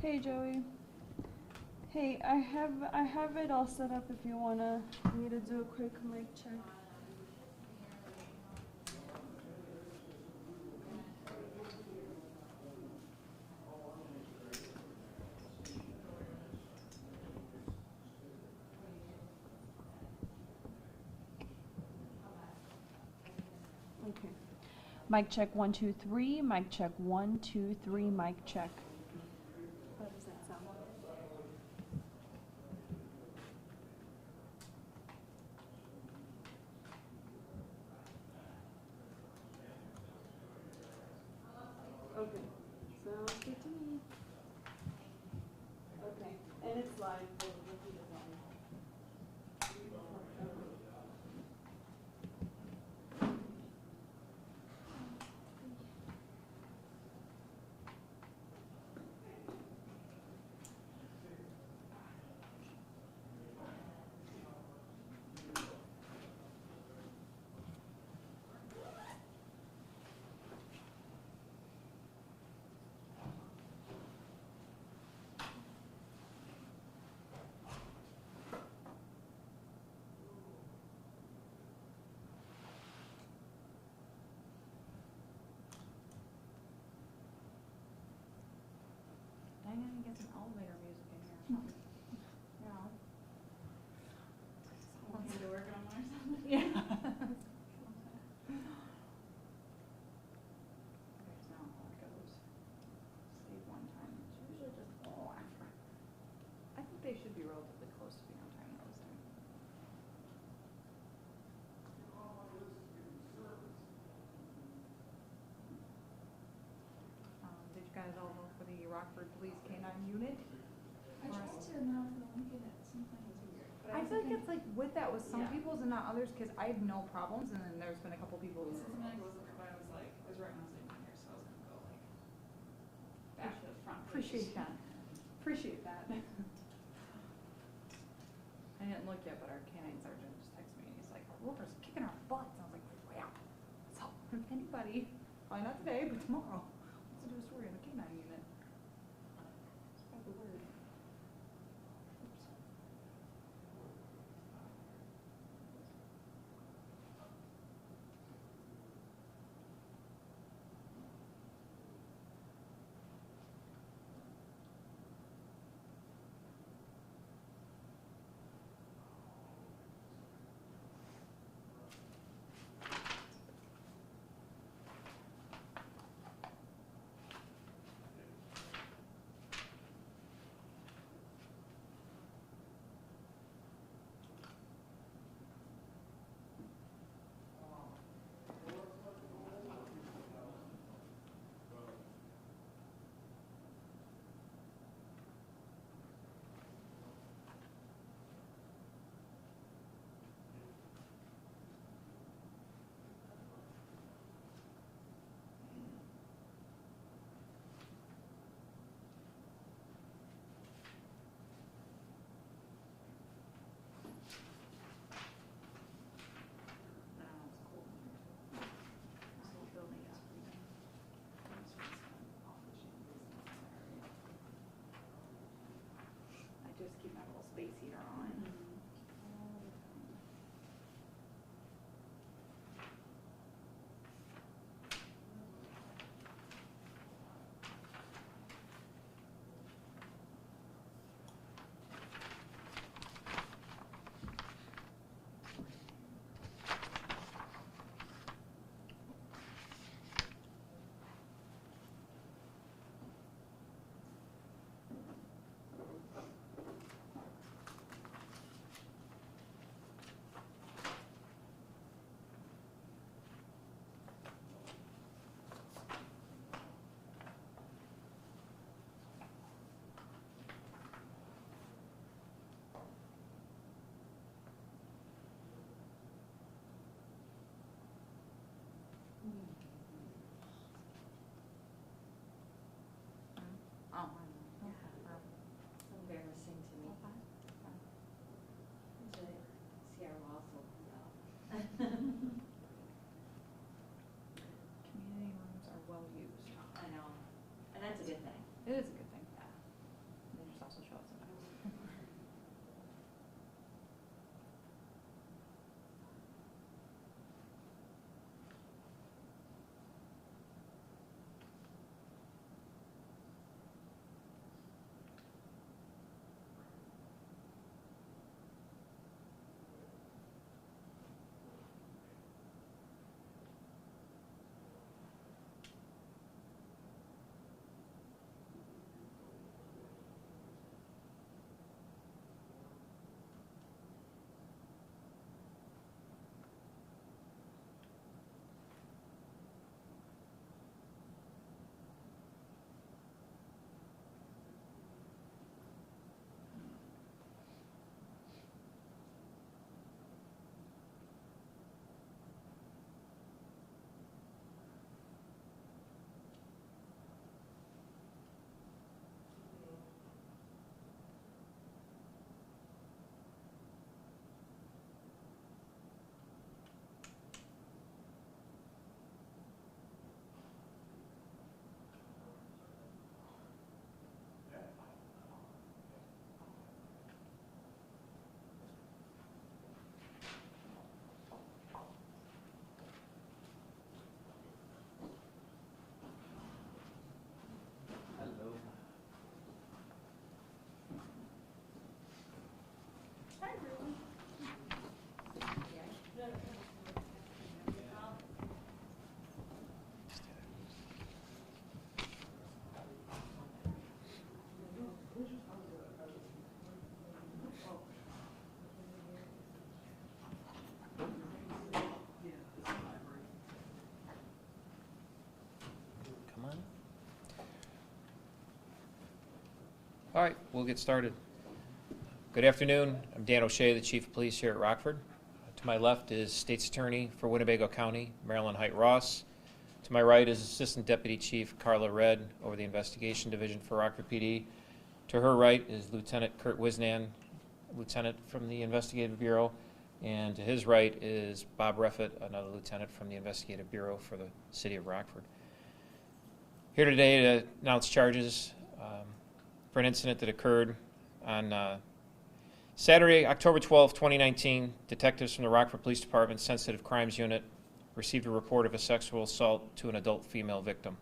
Hey Joey. Hey, I have it all set up if you wanna me to do a quick mic check. Okay. Mic check 1 2 3. Mic check 1 2 3. Mic check. How does that sound? Okay. Sounds good to me. Okay. And it's live. So we'll keep it live. I need to get some elevator music in here or something. Yeah. Want me to work on mine or something? Yeah. Okay, so now it goes. Save one time. It's usually just after. I think they should be relatively close to being on time those time. Did you guys all vote for the Rockford Police K-9 unit? I tried to now for the weekend at some point it's weird. But I feel like it's like with that with some Yeah. people's and not others, because I have no problems, and then there's been a couple people who. Something like wasn't, but I was like, I was right when I was leaving here, so I was gonna go like back to the front. Appreciate that. Appreciate that. I didn't look yet, but our canine sergeant just texted me and he's like, Rover's kicking our butts. And I was like, wow. So if anybody, probably not today, but tomorrow, wants to do a story on the canine unit. Spread the word. Oops. All right, we'll get started. Good afternoon. I'm Dan O'Shea, the Chief of Police here at Rockford. To my left is State's Attorney for Winnebago County, Marilyn Height Ross. To my right is Assistant Deputy Chief Carla Red over the Investigation Division for Rockford PD. To her right is Lieutenant Kurt Wisnan, Lieutenant from the Investigative Bureau. And to his right is Bob Reffett, another Lieutenant from the Investigative Bureau for the City of Rockford. Here today to announce charges for an incident that occurred on Saturday, October 12, 2019. Detectives from the Rockford Police Department Sensitive Crimes Unit received a report of a sexual assault to an adult female victim.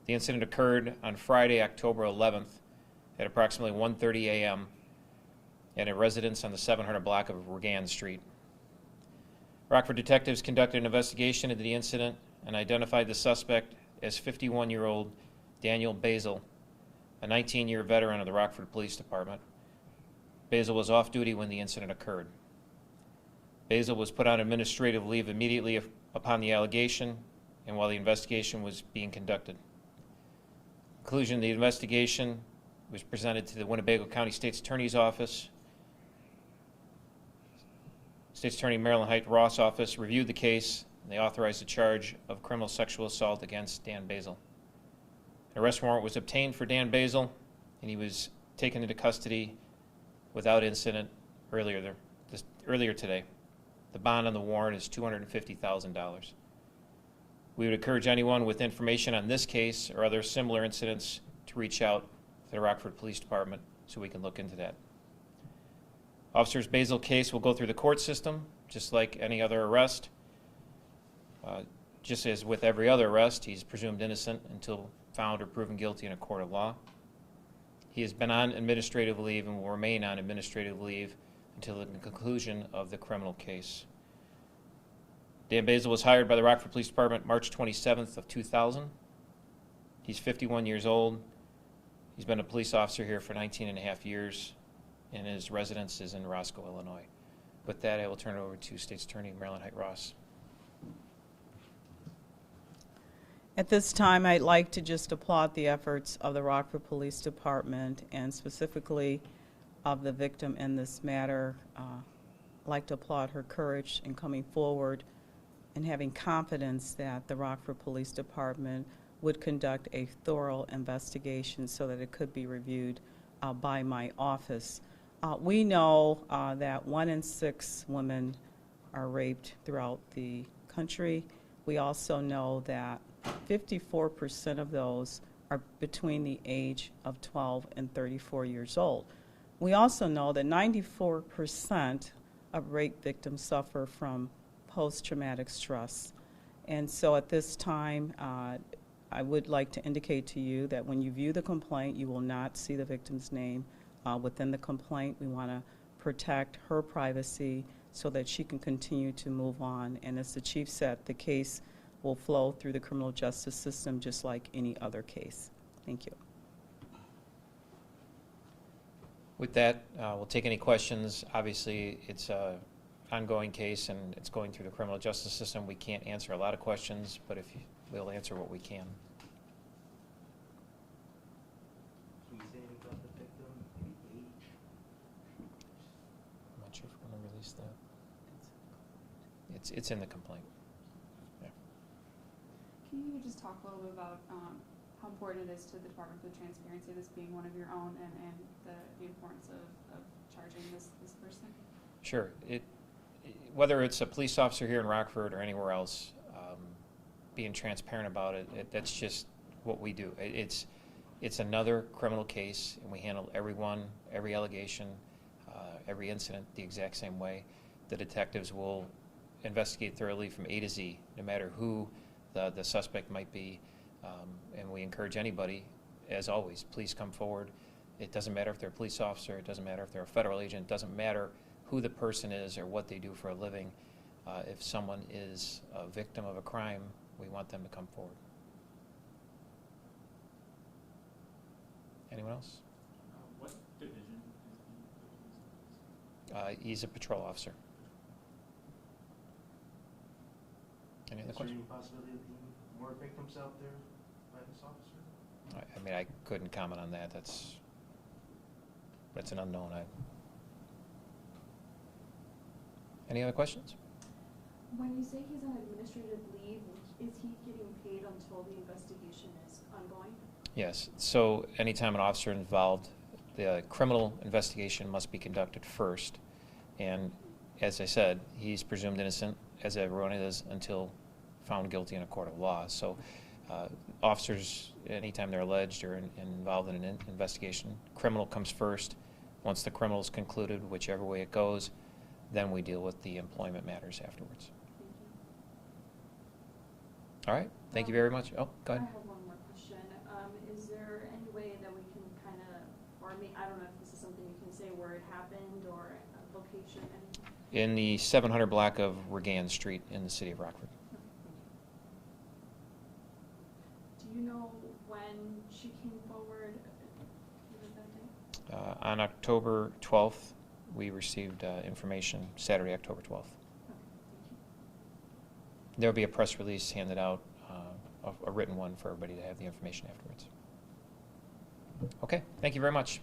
The incident occurred on Friday, October 11th at approximately 1:30 a.m. at a residence on the 700 block of Regan Street. Rockford detectives conducted an investigation into the incident and identified the suspect as 51-year-old Daniel Basile, a 19-year veteran of the Rockford Police Department. Basile was off duty when the incident occurred. Basile was put on administrative leave immediately upon the allegation and while the investigation was being conducted. Conclusion of the investigation was presented to the Winnebago County State's Attorney's Office. State's Attorney Marilyn Height Ross' office reviewed the case and they authorized a charge of criminal sexual assault against Dan Basile. An arrest warrant was obtained for Dan Basile and he was taken into custody without incident earlier today. The bond on the warrant is $250,000. We would encourage anyone with information on this case or other similar incidents to reach out to the Rockford Police Department so we can look into that. Officer's Basile case will go through the court system just like any other arrest. Just as with every other arrest, he's presumed innocent until found or proven guilty in a court of law. He has been on administrative leave and will remain on administrative leave until the conclusion of the criminal case. Dan Basile was hired by the Rockford Police Department March 27th of 2000. He's 51 years old. He's been a police officer here for 19 and a half years, and his residence is in Roscoe, Illinois. With that, I will turn it over to State's Attorney Marilyn Height Ross. At this time, I'd like to just applaud the efforts of the Rockford Police Department and specifically of the victim in this matter. I'd like to applaud her courage in coming forward and having confidence that the Rockford Police Department would conduct a thorough investigation so that it could be reviewed by my office. We know that 1 in 6 women are raped throughout the country. We also know that 54% of those are between the age of 12 and 34 years old. We also know that 94% of rape victims suffer from post-traumatic stress. And so at this time, I would like to indicate to you that when you view the complaint, you will not see the victim's name within the complaint. We want to protect her privacy so that she can continue to move on. And as the chief said, the case will flow through the criminal justice system just like any other case. Thank you. With that, we'll take any questions. Obviously, it's an ongoing case and it's going through the criminal justice system. We can't answer a lot of questions, but we'll answer what we can. Can you say anything about the victim, any age? I'm not sure if we're going to release that. It's in the complaint. Can you just talk a little bit about how important it is to the Department for Transparency, this being one of your own, and the importance of charging this person? Sure. Whether it's a police officer here in Rockford or anywhere else, being transparent about it, that's just what we do. It's another criminal case, and we handle everyone, every allegation, every incident the exact same way. The detectives will investigate thoroughly from A to Z, no matter who the suspect might be, and we encourage anybody, as always, please come forward. It doesn't matter if they're a police officer, it doesn't matter if they're a federal agent, it doesn't matter who the person is or what they do for a living. If someone is a victim of a crime, we want them to come forward. Anyone else? What division is he? He's a patrol officer. Any other Is there questions? any possibility of being more victims out there by this officer? I mean, I couldn't comment on that. That's That's an unknown. Any other questions? When you say he's on administrative leave, is he getting paid until the investigation is ongoing? Yes. So anytime an officer involved, the criminal investigation must be conducted first. And as I said, he's presumed innocent, as everyone is, until found guilty in a court of law. So officers, anytime they're alleged or involved in an investigation, criminal comes first. Once the criminal is concluded, whichever way it goes, then we deal with the employment matters afterwards. All right. Thank you very much. Oh, go ahead. I have one more question. Is there any way that we can kind of, or I don't know if this is something you can say where it happened or a location, anything? In the 700 block of Regan Street in the city of Rockford. Do you know when she came forward? Was that day? On October 12th, we received information, Saturday, October 12th. Okay, thank you. There'll be a press release handed out, a written one for everybody to have the information afterwards. Okay, thank you very much.